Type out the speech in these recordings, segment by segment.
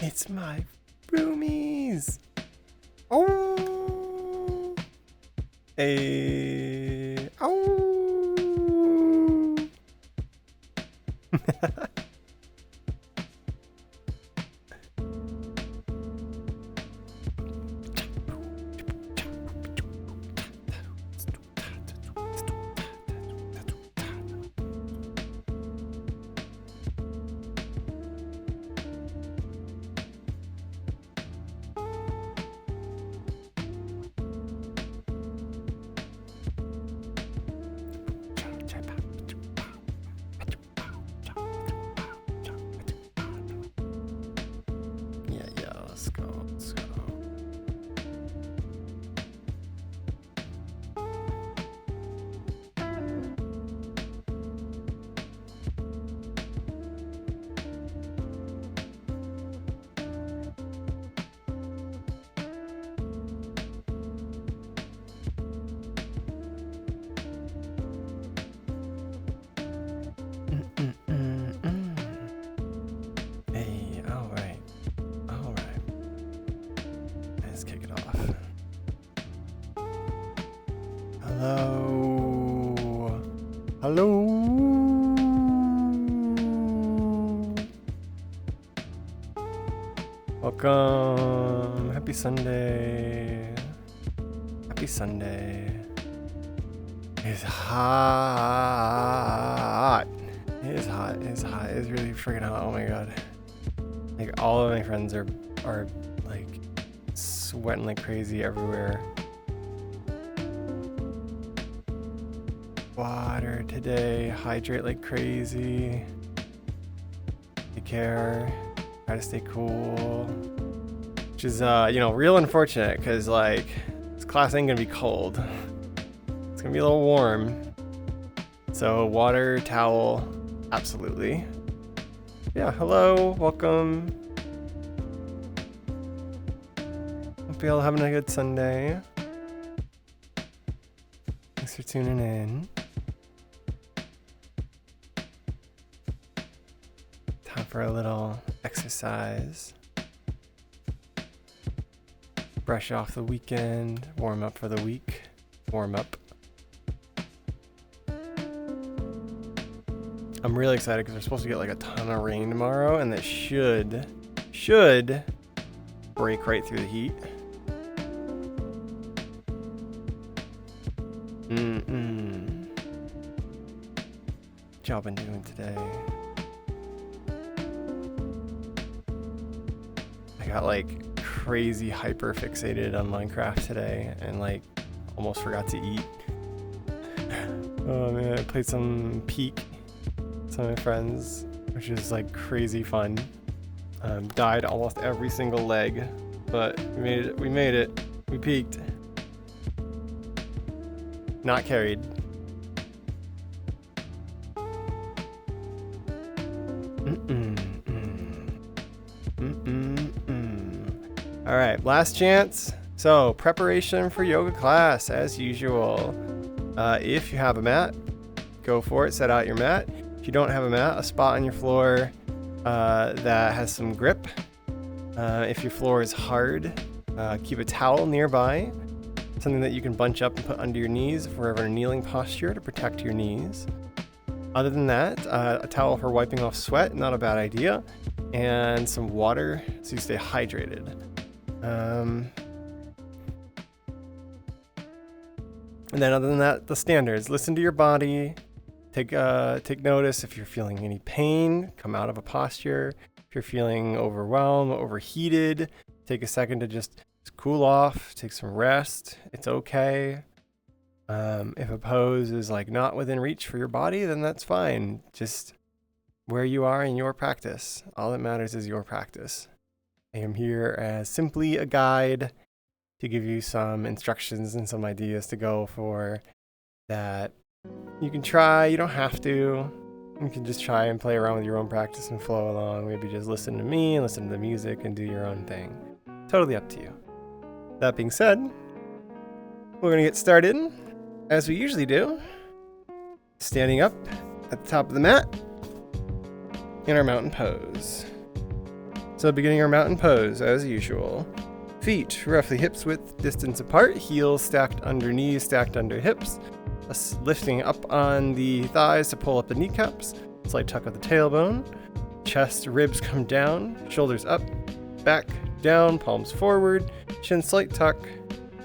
It's my roomies. Oh. Hey. Oh. Yeah, let's go. Hey, all right. Let's kick it off. Hello. Welcome. Happy Sunday. It's hot. It's really freaking hot. Oh my god. Like all of my friends are like sweating like crazy everywhere. Water today. Hydrate like crazy. Take care. Try to stay cool. Which is real unfortunate because like this class ain't gonna be cold. It's gonna be a little warm. So water, towel, absolutely. Yeah, hello, welcome. Hope you all having a good Sunday. Thanks for tuning in. Time for a little exercise. Brush off the weekend, warm up for the week. Warm up. I'm really excited because we're supposed to get like a ton of rain tomorrow, and that should break right through the heat. What y'all been doing today? I got like crazy hyper fixated on Minecraft today and like almost forgot to eat. Oh man, I played some Peak. Some of my friends, which is like crazy fun. Died almost every single leg, but we made it. We peaked. Not carried. All right, last chance. So preparation for yoga class as usual. If you have a mat, go for it. Set out your mat. If you don't have a mat, a spot on your floor that has some grip. If your floor is hard, keep a towel nearby, something that you can bunch up and put under your knees if we're ever in a kneeling posture to protect your knees. Other than that, a towel for wiping off sweat, not a bad idea, and some water so you stay hydrated. And then other than that, the standards. Listen to your body. Take notice if you're feeling any pain, come out of a posture. If you're feeling overwhelmed, overheated, take a second to just cool off, take some rest. It's okay. If a pose is like not within reach for your body, then that's fine. Just where you are in your practice. All that matters is your practice. I am here as simply a guide to give you some instructions and some ideas to go for that. You can try, you don't have to. You can just try and play around with your own practice and flow along. Maybe just listen to me and listen to the music and do your own thing. Totally up to you. That being said, we're going to get started as we usually do. Standing up at the top of the mat. in our mountain pose. So beginning our mountain pose as usual. Feet roughly hips width distance apart, heels stacked under knees, stacked under hips. Lifting up on the thighs to pull up the kneecaps. Slight tuck of the tailbone. Chest, ribs come down, shoulders up, back, down, palms forward, chin slight tuck.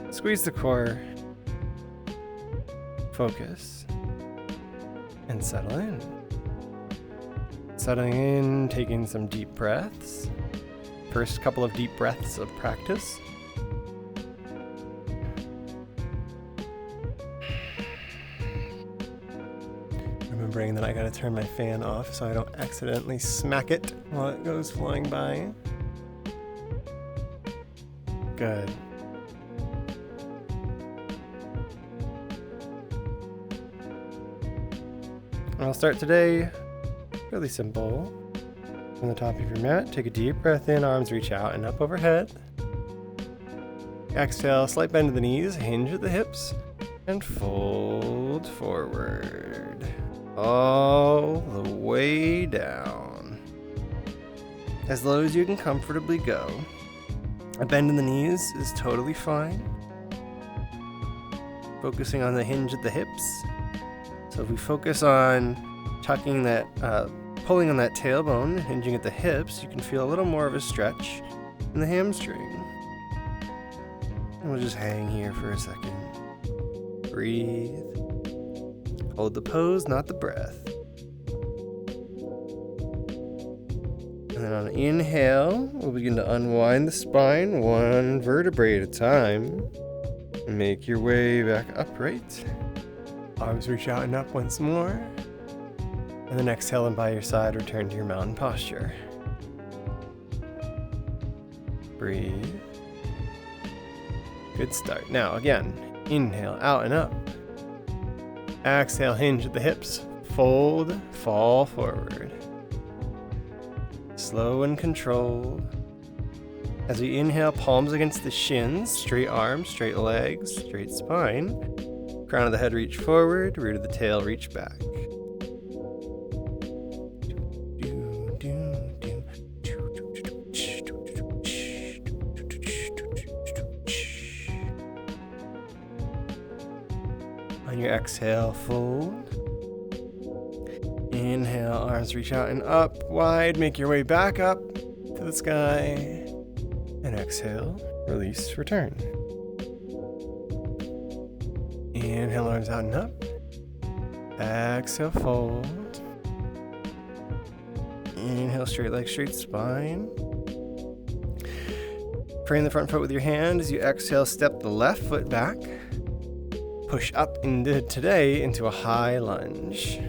Squeeze the core. Focus. And settle in. Settling in, taking some deep breaths. First couple of deep breaths of practice. Remembering that I gotta turn my fan off so I don't accidentally smack it while it goes flying by. Good. I'll start today really simple. From the top of your mat, take a deep breath in, arms reach out and up overhead. Exhale, slight bend of the knees, hinge at the hips, and fold forward. All the way down. As low as you can comfortably go. A bend in the knees is totally fine. Focusing on the hinge at the hips. So if we focus on tucking that, pulling on that tailbone, hinging at the hips, you can feel a little more of a stretch in the hamstring. And we'll just hang here for a second. Breathe. Hold the pose, not the breath. And then on inhale, we'll begin to unwind the spine one vertebrae at a time. Make your way back upright. Arms reach out and up once more. And then exhale and by your side, return to your mountain posture. Breathe. Good start. Now again, inhale out and up. Exhale, hinge at the hips. Fold, fall forward. Slow and controlled. As we inhale, palms against the shins, straight arms, straight legs, straight spine. Crown of the head reach forward, root of the tail reach back. On your exhale, fold. Inhale, arms reach out and up, wide. Make your way back up to the sky. And exhale, release, return. Inhale, arms out and up. Exhale, fold. Inhale, straight leg, straight spine. Frame the front foot with your hand. As you exhale, step the left foot back. Push up into a high lunge.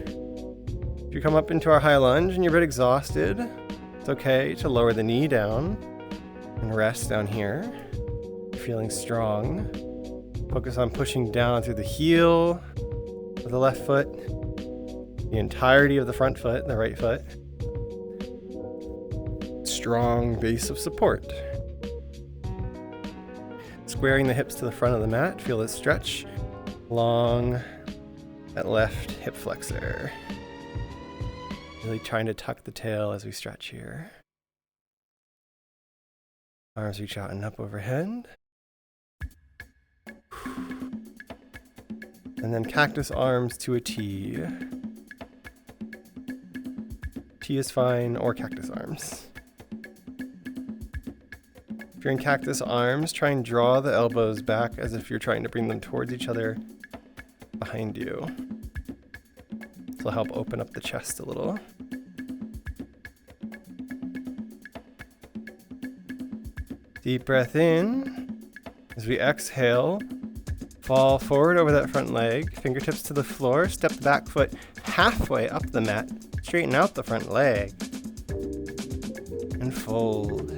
If you come up into our high lunge and you're a bit exhausted, it's okay to lower the knee down and rest down here. You're feeling strong. Focus on pushing down through the heel of the left foot, the entirety of the front foot, the right foot. Strong base of support. Squaring the hips to the front of the mat, feel it stretch along that left hip flexor. Really trying to tuck the tail as we stretch here. Arms reach out and up overhead. And then cactus arms to a T. T is fine, or cactus arms. If you're in cactus arms, try and draw the elbows back as if you're trying to bring them towards each other behind you. This will help open up the chest a little. Deep breath in. As we exhale, fall forward over that front leg, fingertips to the floor, step the back foot halfway up the mat, straighten out the front leg, and fold.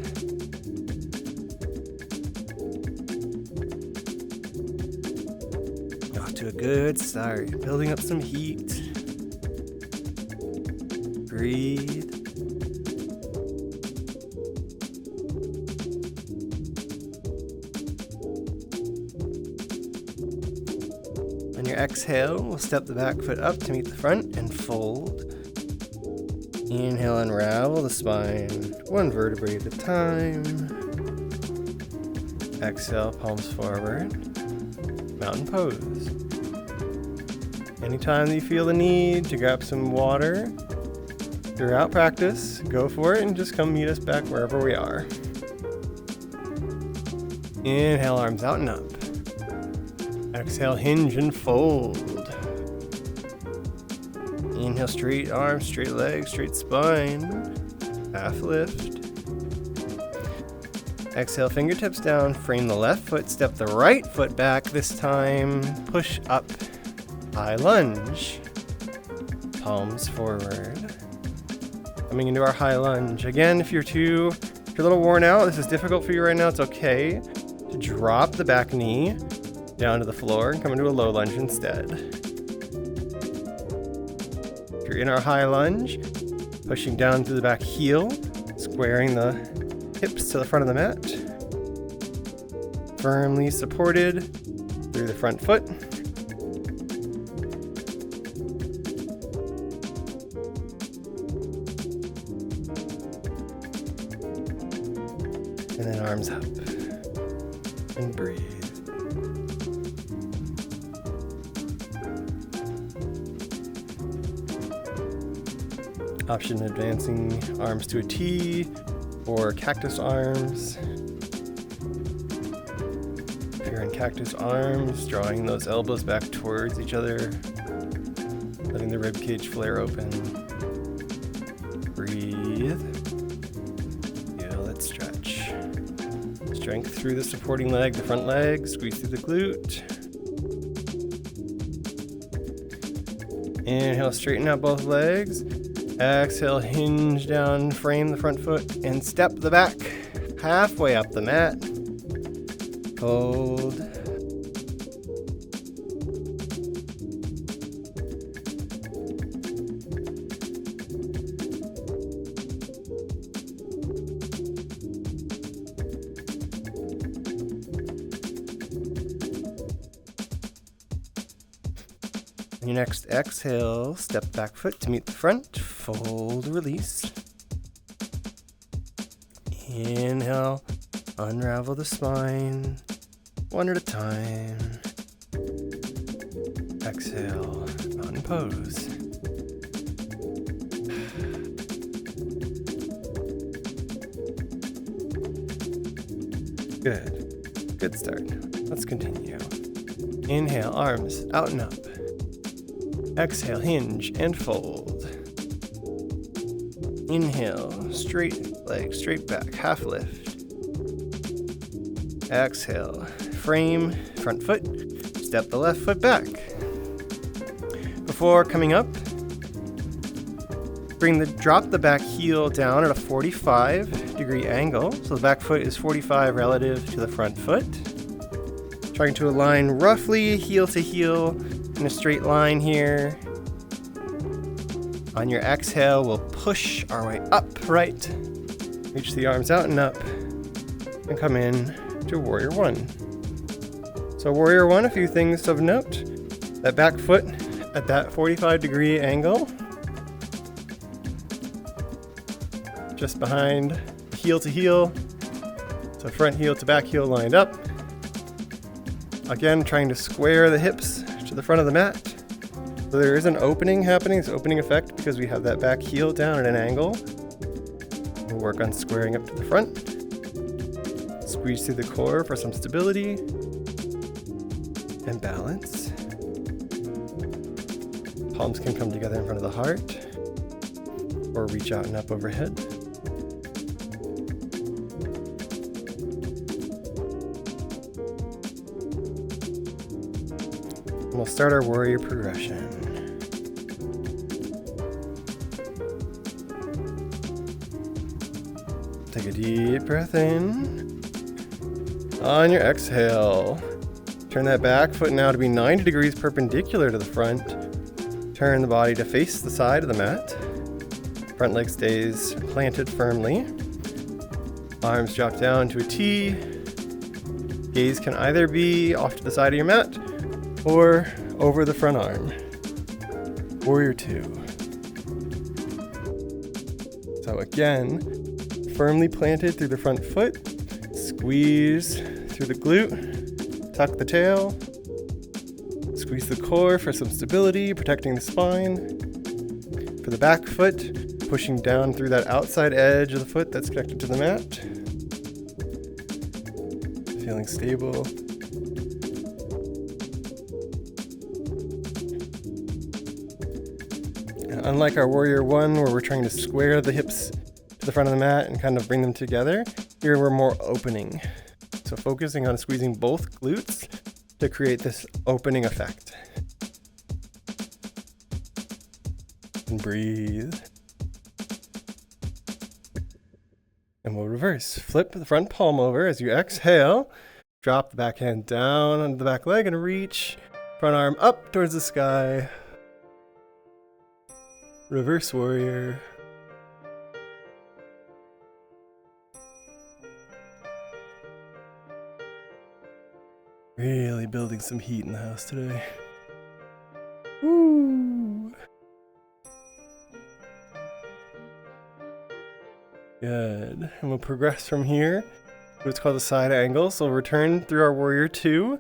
Off to a good start, building up some heat. Breathe. On your exhale, we'll step the back foot up to meet the front and fold. Inhale, unravel the spine, one vertebrae at a time. Exhale, palms forward, mountain pose. Anytime that you feel the need to grab some water throughout practice, go for it and just come meet us back wherever we are. Inhale, arms out and up. Exhale, hinge and fold. Inhale, straight arms, straight legs, straight spine. Half lift. Exhale, fingertips down, frame the left foot, step the right foot back. This time, push up, high lunge. Palms forward. Coming into our high lunge. Again, if you're a little worn out, this is difficult for you right now, it's okay to drop the back knee down to the floor and come into a low lunge instead. If you're in our high lunge, pushing down through the back heel, squaring the hips to the front of the mat, firmly supported through the front foot. And then arms up and breathe. Option advancing arms to a T or cactus arms. If you're in cactus arms, drawing those elbows back towards each other, letting the rib cage flare open. Breathe. Feel that stretch. Strength through the supporting leg, the front leg, squeeze through the glute. Inhale, straighten out both legs. Exhale, hinge down, frame the front foot, and step the back halfway up the mat. Hold. Your next exhale, step back foot to meet the front, fold, release. Inhale, unravel the spine, one at a time. Exhale, mountain pose. Good start. Let's continue. Inhale, arms out and up. Exhale, hinge and fold. Inhale, straight leg, straight back, half lift. Exhale, frame, front foot, step the left foot back. Before coming up, drop the back heel down at a 45-degree angle. So the back foot is 45 relative to the front foot. Trying to align roughly heel to heel in a straight line here. On your exhale, we'll push our way up, right. Reach the arms out and up, and come in to Warrior One. So Warrior One, a few things of note. That back foot at that 45-degree angle, just behind heel to heel, so front heel to back heel lined up. Again, trying to square the hips to the front of the mat. So there is an opening happening, this opening effect, because we have that back heel down at an angle. We'll work on squaring up to the front. Squeeze through the core for some stability and balance. Palms can come together in front of the heart or reach out and up overhead. We'll start our warrior progression. Take a deep breath in. On your exhale, turn that back foot now to be 90 degrees perpendicular to the front. Turn the body to face the side of the mat. Front leg stays planted firmly. Arms drop down to a T. Gaze can either be off to the side of your mat or over the front arm. Warrior Two. So again, firmly planted through the front foot, squeeze through the glute, tuck the tail, squeeze the core for some stability, protecting the spine. For the back foot, pushing down through that outside edge of the foot that's connected to the mat. Feeling stable. And unlike our Warrior One, where we're trying to square the hips to the front of the mat and kind of bring them together, here we're more opening. So focusing on squeezing both glutes to create this opening effect. And breathe. And we'll reverse. Flip the front palm over as you exhale. Drop the back hand down onto the back leg and reach front arm up towards the sky. Reverse warrior. Really building some heat in the house today. Woo! Good. And we'll progress from here to what's called a side angle. So we'll return through our Warrior Two,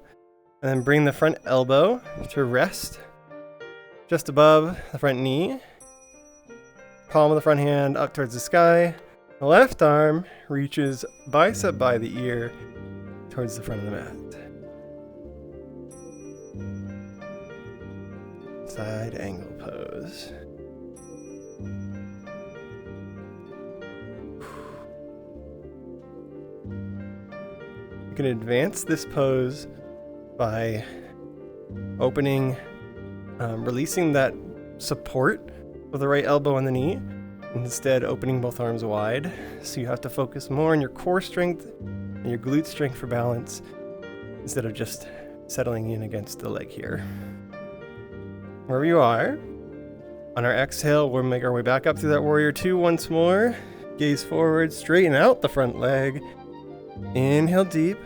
and then bring the front elbow to rest just above the front knee. Palm of the front hand up towards the sky. The left arm reaches bicep by the ear towards the front of the mat. Side angle pose. You can advance this pose by opening, releasing that support of the right elbow on the knee, instead opening both arms wide. So you have to focus more on your core strength and your glute strength for balance, instead of just settling in against the leg here. Wherever you are, on our exhale, we'll make our way back up through that Warrior Two once more. Gaze forward, straighten out the front leg. Inhale deep.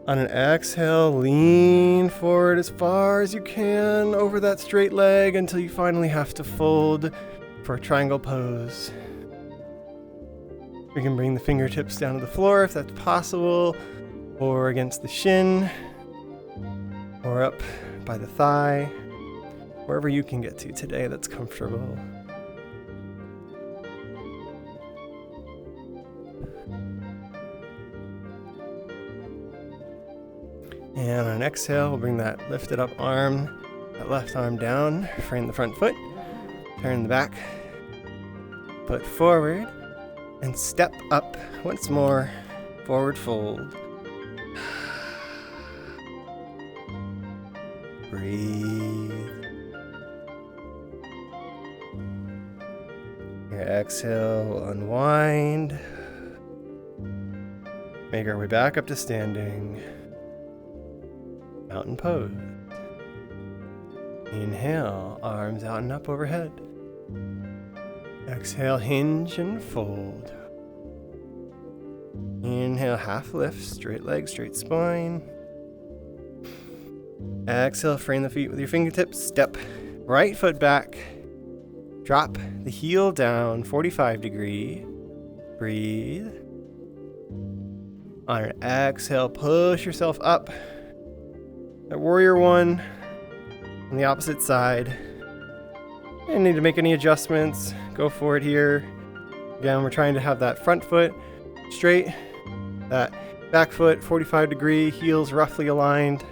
On an exhale, lean forward as far as you can over that straight leg until you finally have to fold for a triangle pose. We can bring the fingertips down to the floor if that's possible, or against the shin, or up by the thigh, wherever you can get to today that's comfortable. And on an exhale, we'll bring that lifted up arm, that left arm down, frame the front foot, turn the back foot forward, and step up once more, forward fold. Breathe. Your exhale will unwind. Make our way back up to standing. Mountain pose. Inhale, arms out and up overhead. Exhale, hinge and fold. Inhale, half lift, straight leg, straight spine. Exhale, frame the feet with your fingertips. Step right foot back. Drop the heel down, 45 degree. Breathe. On an exhale, push yourself up. At Warrior One, on the opposite side. You don't need to make any adjustments. Go for it here. Again, we're trying to have that front foot straight, that back foot 45 degree, heels roughly aligned,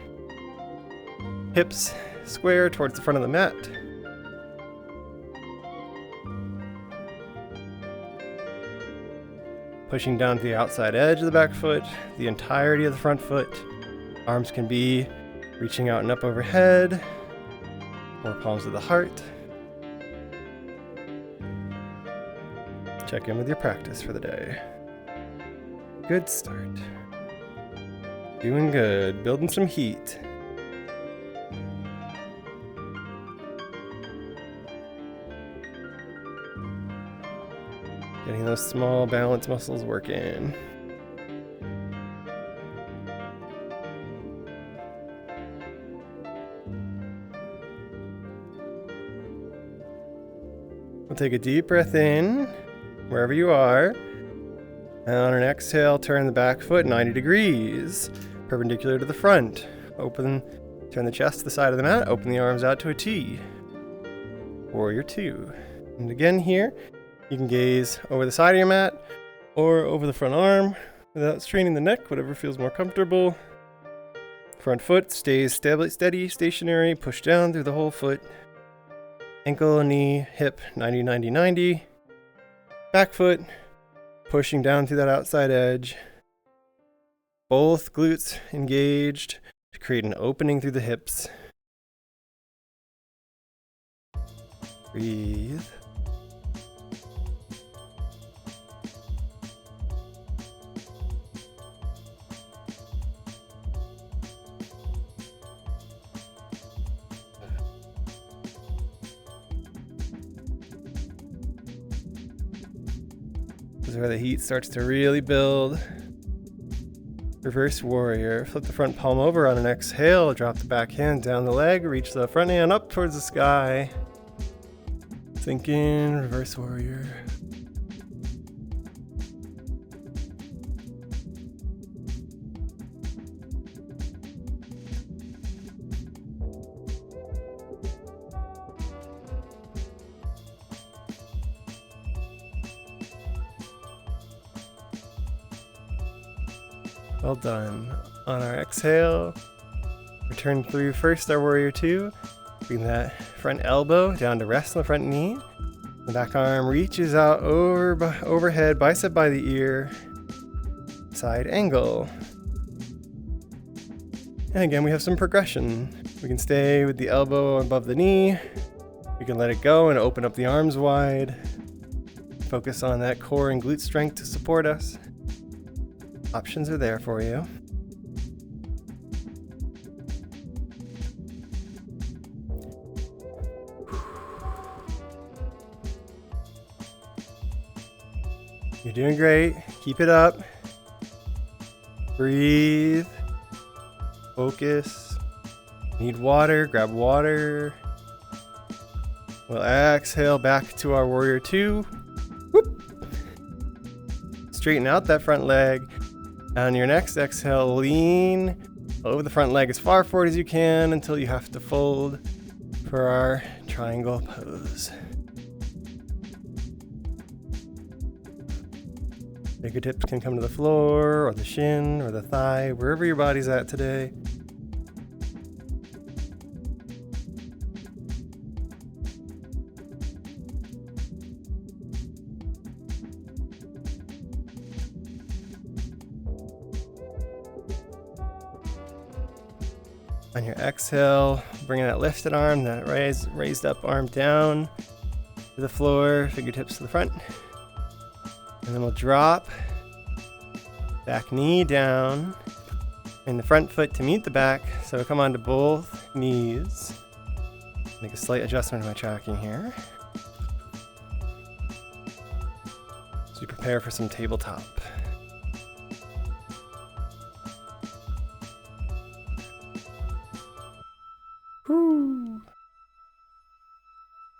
hips square towards the front of the mat. Pushing down to the outside edge of the back foot, the entirety of the front foot. Arms can be reaching out and up overhead, or palms to the heart. Check in with your practice for the day. Good start. Doing good, building some heat. Getting those small balance muscles working. We'll take a deep breath in, wherever you are. And on an exhale, turn the back foot 90 degrees, perpendicular to the front. Turn the chest to the side of the mat, open the arms out to a T. Warrior 2. And again here, you can gaze over the side of your mat or over the front arm without straining the neck, whatever feels more comfortable. Front foot stays steady, stationary, push down through the whole foot. Ankle, knee, hip, 90, 90, 90. Back foot, pushing down through that outside edge. Both glutes engaged to create an opening through the hips. Breathe. This is where the heat starts to really build. Reverse warrior. Flip the front palm over on an exhale. Drop the back hand down the leg. Reach the front hand up towards the sky. Sink in. Reverse warrior. Well done. On our exhale, return through first our warrior 2. Bring that front elbow down to rest on the front knee. The back arm reaches out overhead, bicep by the ear. Side angle. And again, we have some progression. We can stay with the elbow above the knee. We can let it go and open up the arms wide. Focus on that core and glute strength to support us. Options are there for you. You're doing great. Keep it up. Breathe. Focus. Need water? Grab water. We'll exhale back to our warrior 2. Whoop. Straighten out that front leg. On your next exhale, lean over the front leg as far forward as you can until you have to fold for our triangle pose. Fingertips can come to the floor or the shin or the thigh, wherever your body's at today. On your exhale, bring that lifted arm, that raised up arm down to the floor, fingertips to the front. And then we'll drop, back knee down, and the front foot to meet the back. So come onto both knees. Make a slight adjustment to my tracking here. As we prepare for some tabletop. Woo.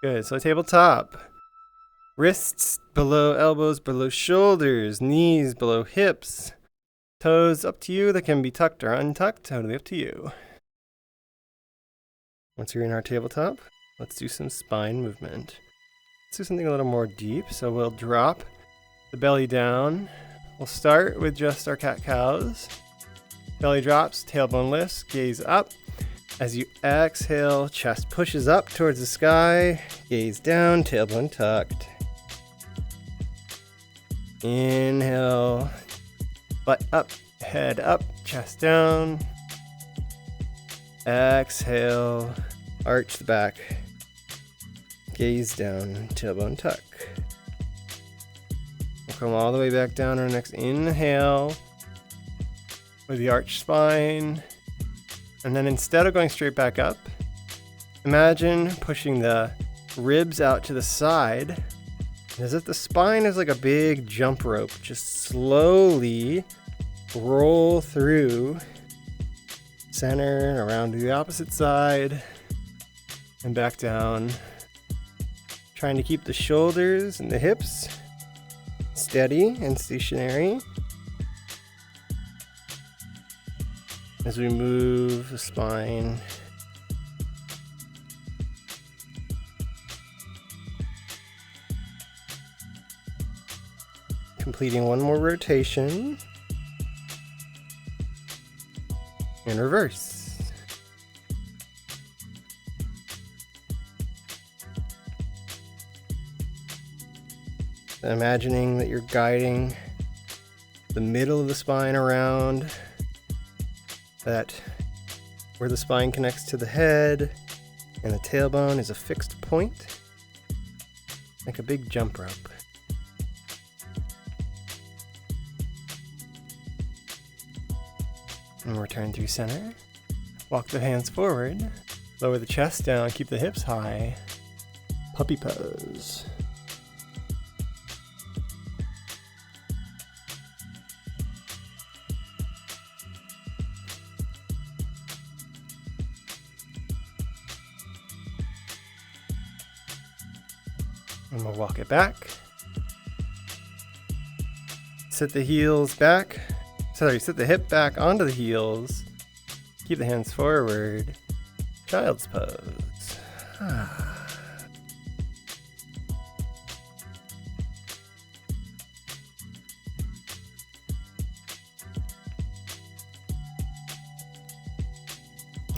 Good, so tabletop. Wrists below elbows, below shoulders, knees below hips. Toes up to you, that can be tucked or untucked, totally up to you. Once you're in our tabletop, let's do some spine movement. Let's do something a little more deep, so we'll drop the belly down. We'll start with just our cat-cows. Belly drops, tailbone lifts, gaze up. As you exhale, chest pushes up towards the sky, gaze down, tailbone tucked. Inhale, butt up, head up, chest down. Exhale, arch the back, gaze down, tailbone tuck. We'll come all the way back down our next inhale with the arched spine. And then instead of going straight back up, imagine pushing the ribs out to the side as if the spine is like a big jump rope. Just slowly roll through center and around to the opposite side and back down Trying to keep the shoulders and the hips steady and stationary as we move the spine. Completing one more rotation. And reverse. Imagining that you're guiding the middle of the spine around, that where the spine connects to the head and the tailbone is a fixed point, like a big jump rope. And return through center. Walk the hands forward, lower the chest down, keep the hips high. Puppy pose. And we'll walk it back. Sit the heels back. Sit the hip back onto the heels. Keep the hands forward. Child's pose.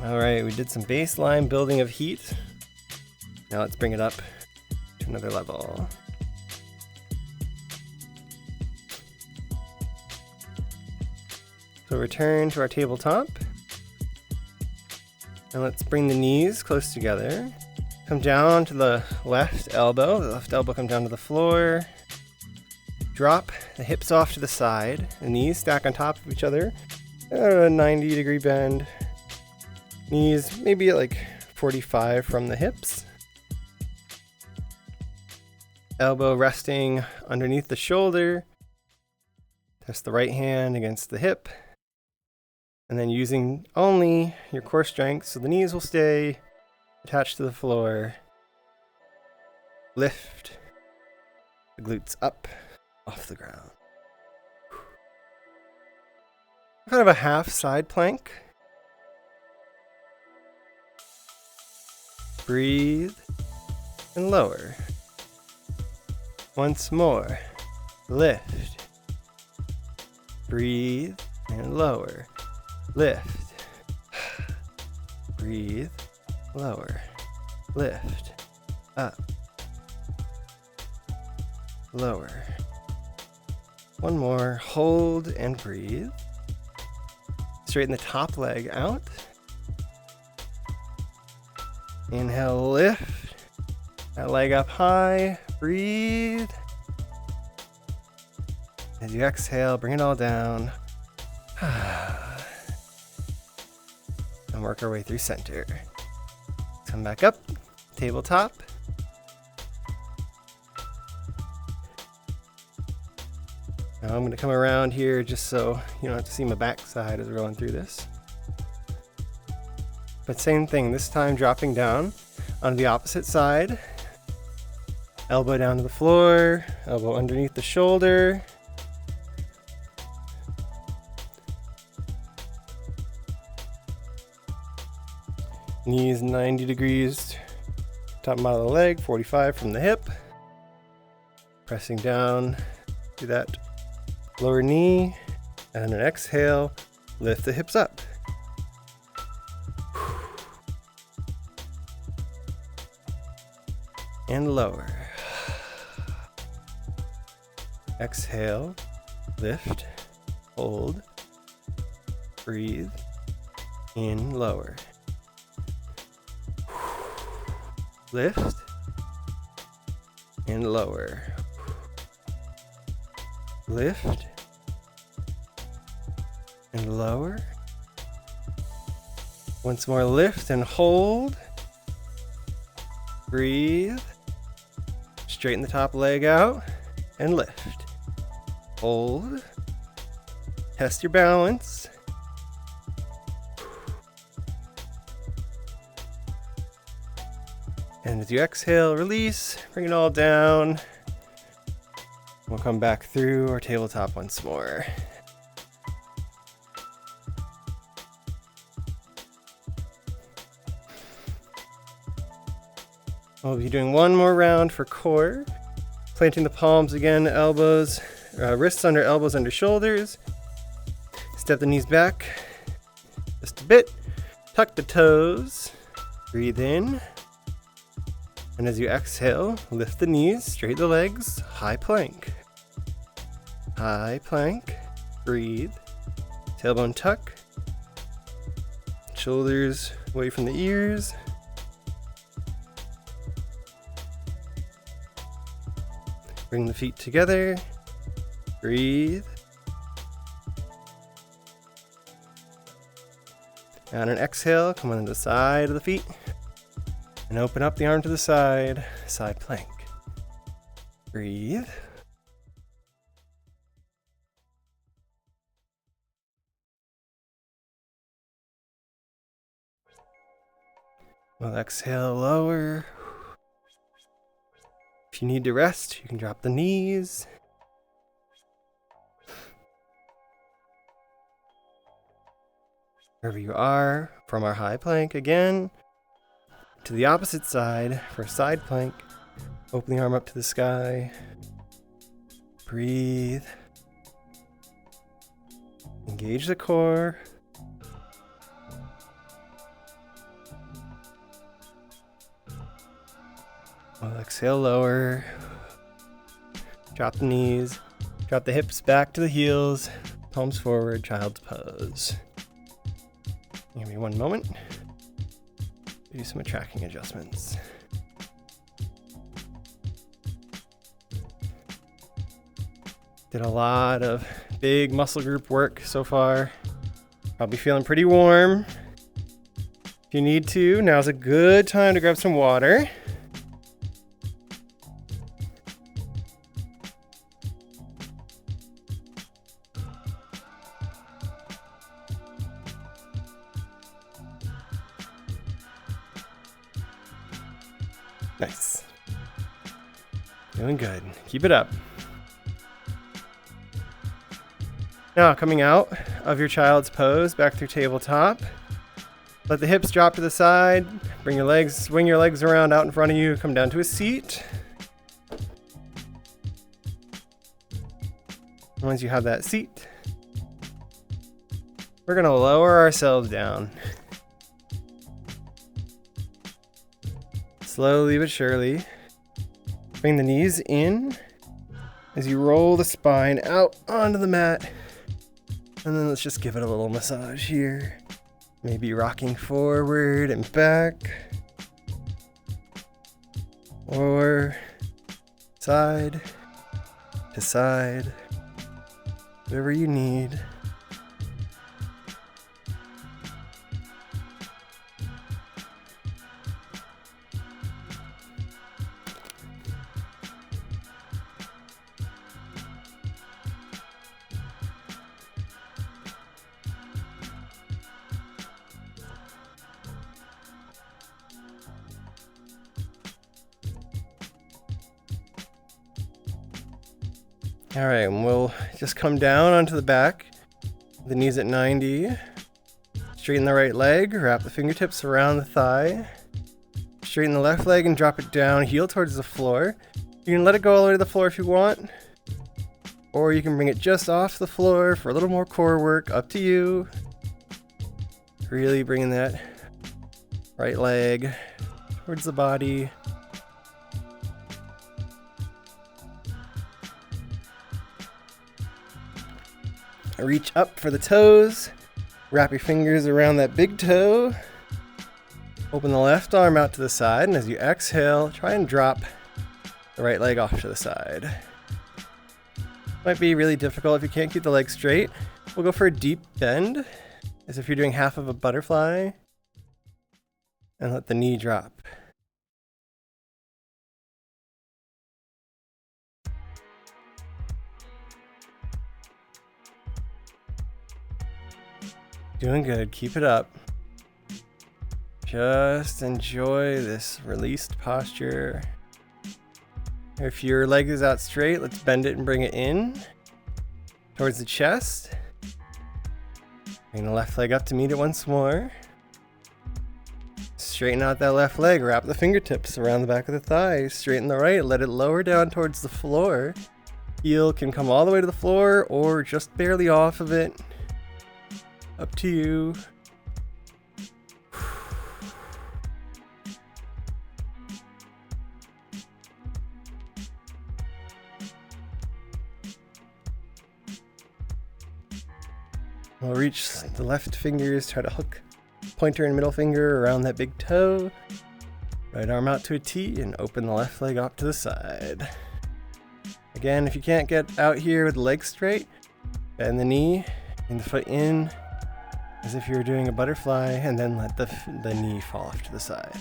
All right, we did some baseline building of heat. Now let's bring it up to another level. So return to our tabletop. And let's bring the knees close together. Come down to the left elbow. The left elbow comes down to the floor. Drop the hips off to the side. The knees stack on top of each other. A 90-degree bend. Knees maybe at like 45 from the hips. Elbow resting underneath the shoulder. Test the right hand against the hip. And then using only your core strength, so the knees will stay attached to the floor. Lift the glutes up off the ground. Kind of a half side plank. Breathe and lower. Once more. Lift. Breathe and lower. Lift. Breathe. Lower. Lift. Up. Lower. One more. Hold and breathe. Straighten the top leg out. Inhale, lift. That leg up high. Breathe. As you exhale, bring it all down. And work our way through center. Come back up, tabletop. Now I'm going to come around here just so you don't have to see my backside as we're going through this. But same thing, this time dropping down on the opposite side. Elbow down to the floor, elbow underneath the shoulder. Knees 90 degrees, top and bottom of the leg, 45 from the hip. Pressing down to that lower knee, and an exhale, lift the hips up. And lower. Exhale, lift, hold, breathe, in, lower. Lift and lower. Lift and lower. Once more, lift and hold. Breathe. Straighten the top leg out and lift. Hold. Test your balance. And as you exhale, release, bring it all down. We'll come back through our tabletop once more. We'll be doing one more round for core. Planting the palms again, elbows, wrists under elbows under shoulders. Step the knees back just a bit. Tuck the toes. Breathe in. And as you exhale, lift the knees, straighten the legs, high plank. High plank. Breathe. Tailbone tuck. Shoulders away from the ears. Bring the feet together. Breathe. On an exhale, come on to the side of the feet. And open up the arm to the side, side plank. Breathe. We'll exhale, lower. If you need to rest, you can drop the knees. Wherever you are, from our high plank again, to the opposite side for a side plank. Open the arm up to the sky. Breathe. Engage the core. We'll exhale, lower. Drop the knees. Drop the hips back to the heels. Palms forward, child's pose. Give me one moment. Do some tracking adjustments. Did a lot of big muscle group work so far. Probably feeling pretty warm. If you need to, now's a good time to grab some water. Nice. Doing good. Keep it up. Now, coming out of your child's pose, back through tabletop. Let the hips drop to the side. Bring your legs, swing your legs around out in front of you. Come down to a seat. Once you have that seat, we're going to lower ourselves down. Slowly but surely, bring the knees in as you roll the spine out onto the mat. And then let's just give it a little massage here. Maybe rocking forward and back. Or side to side. Whatever you need. All right, and we'll just come down onto the back, the knees at 90. Straighten the right leg, wrap the fingertips around the thigh. Straighten the left leg and drop it down, heel towards the floor. You can let it go all the way to the floor if you want, or you can bring it just off the floor for a little more core work, up to you. Really bringing that right leg towards the body. Reach up for the toes. Wrap your fingers around that big toe. Open the left arm out to the side, and as you exhale, try and drop the right leg off to the side. Might be really difficult if you can't keep the leg straight. We'll go for a deep bend, as if you're doing half of a butterfly, and let the knee drop. Doing good. Keep it up. Just enjoy this released posture. If your leg is out straight, let's bend it and bring it in towards the chest. Bring the left leg up to meet it once more. Straighten out that left leg, wrap the fingertips around the back of the thighs, straighten the right, let it lower down towards the floor. Heel can come all the way to the floor or just barely off of it. Up to you. We'll reach the left fingers, try to hook pointer and middle finger around that big toe. Right arm out to a T and open the left leg up to the side. Again, if you can't get out here with the leg straight, bend the knee and the foot in as if you were doing a butterfly, and then let the knee fall off to the side.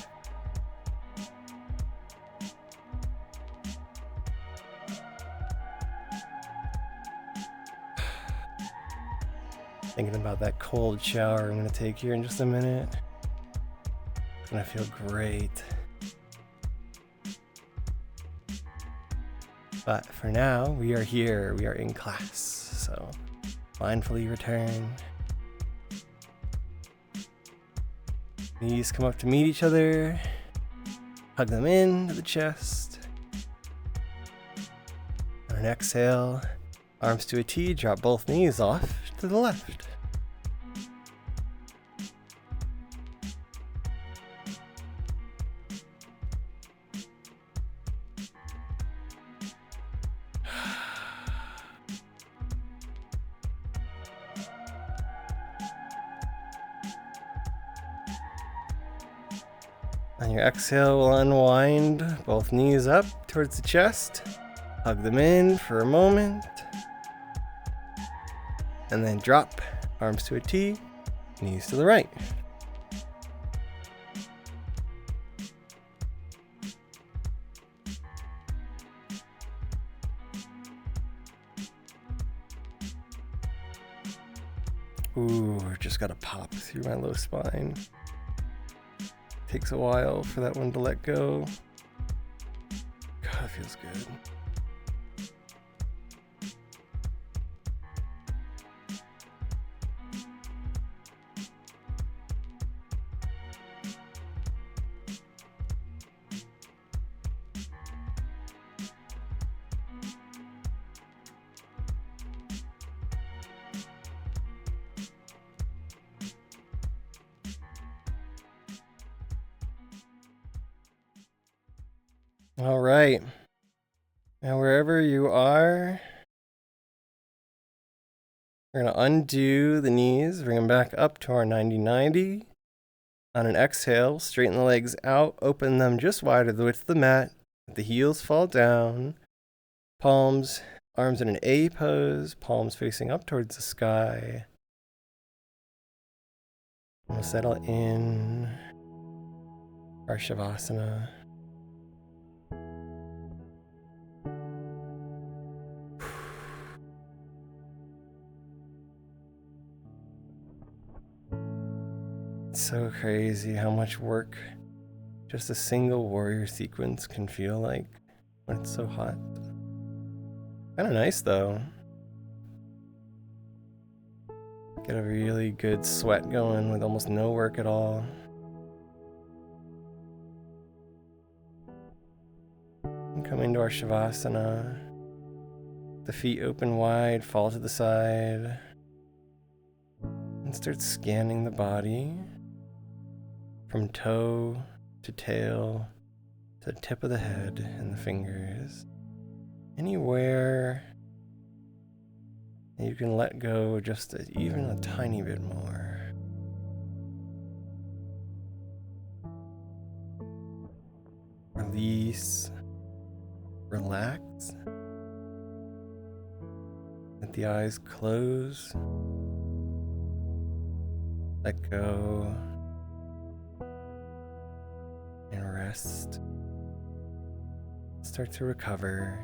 Thinking about that cold shower I'm going to take here in just a minute. It's going to feel great. But for now, we are here. We are in class. So mindfully return. Knees come up to meet each other. Hug them into the chest. On an exhale, arms to a T, drop both knees off to the left. On your exhale, we'll unwind both knees up towards the chest. Hug them in for a moment. And then drop, arms to a T, knees to the right. Ooh, just got a pop through my low spine. Takes a while for that one to let go. God, it feels good. All right. Now, wherever you are, we're going to undo the knees, bring them back up to our 90-90. On an exhale, straighten the legs out, open them just wide of the width of the mat. Let the heels fall down. Palms, arms in an A pose, palms facing up towards the sky. We'll settle in our Shavasana. It's so crazy how much work just a single warrior sequence can feel like when it's so hot. Kind of nice though. Get a really good sweat going with almost no work at all. And come into our Shavasana. The feet open wide, fall to the side. And start scanning the body from toe to tail to the tip of the head and the fingers. Anywhere you can let go just even a tiny bit more. Release, relax. Let the eyes close. Let go and rest. Start to recover.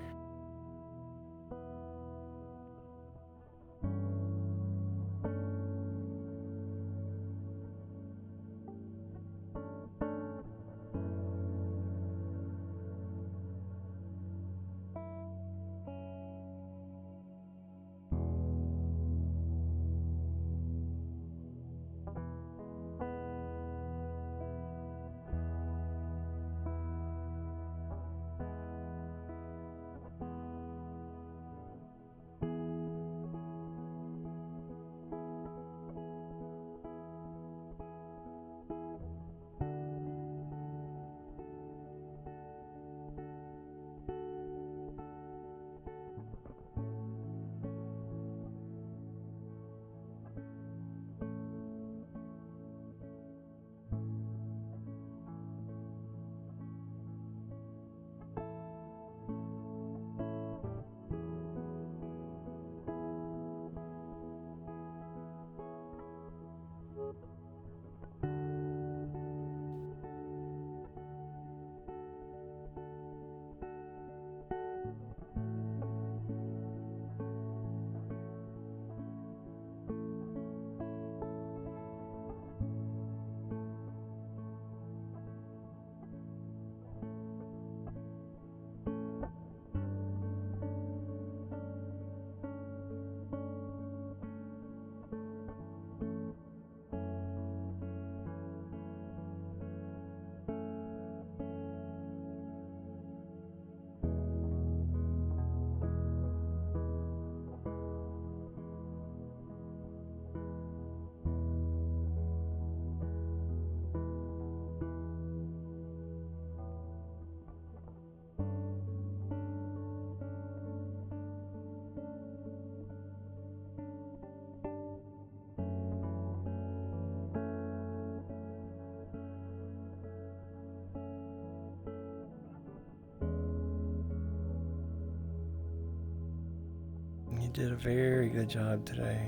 did a very good job today.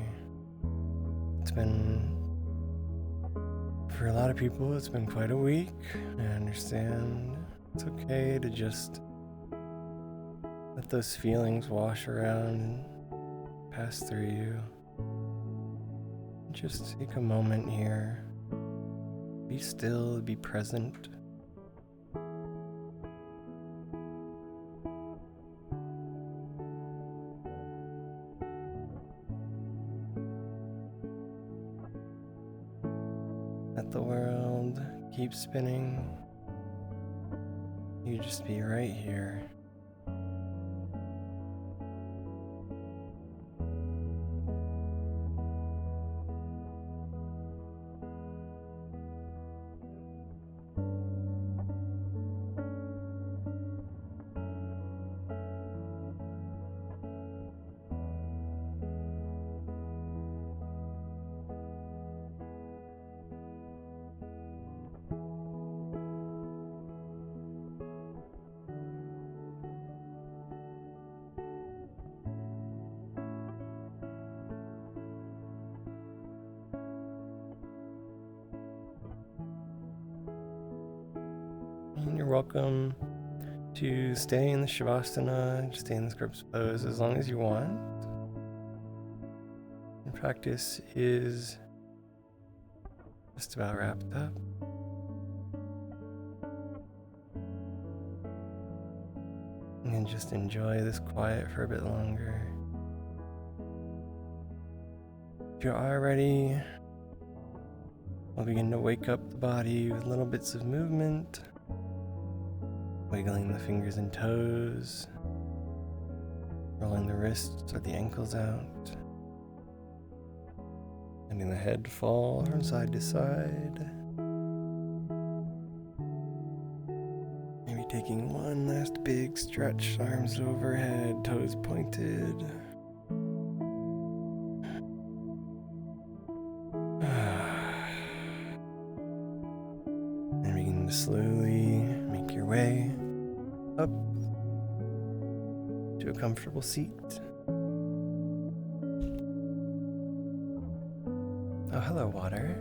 It's been, for a lot of people, it's been quite a week. I understand. It's okay to just let those feelings wash around and pass through you. Just take a moment here. Be still, be present. Let the world keep spinning. You just be right here. And you're welcome to stay in the Shavasana, stay in the Scripps pose as long as you want. The practice is just about wrapped up. And just enjoy this quiet for a bit longer. If you are ready, we'll begin to wake up the body with little bits of movement. Wiggling the fingers and toes, rolling the wrists or the ankles out, letting the head fall from side to side. Maybe taking one last big stretch, arms overhead, toes pointed. And begin to slowly make your way up to a comfortable seat. Oh, hello, water.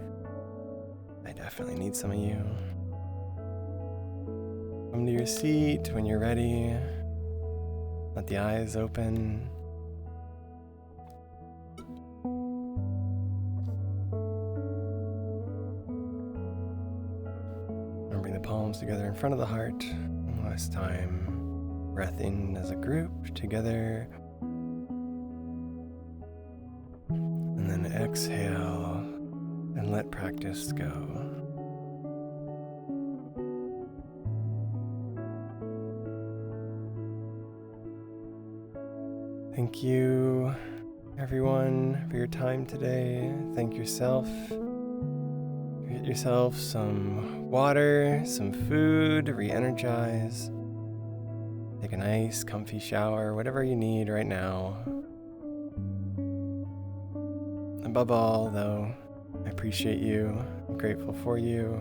I definitely need some of you. Come to your seat when you're ready. Let the eyes open. And bring the palms together in front of the heart. One last time. Breath in as a group together. And then exhale and let practice go. Thank you, everyone, for your time today. Thank yourself. Get yourself some water, some food to re-energize. Take a nice, comfy shower, whatever you need right now. Above all, though, I appreciate you. I'm grateful for you.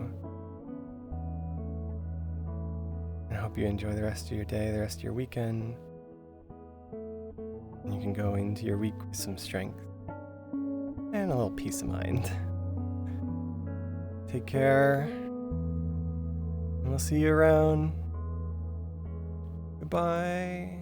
And I hope you enjoy the rest of your day, the rest of your weekend. And you can go into your week with some strength and a little peace of mind. Take care, and we'll see you around. Goodbye.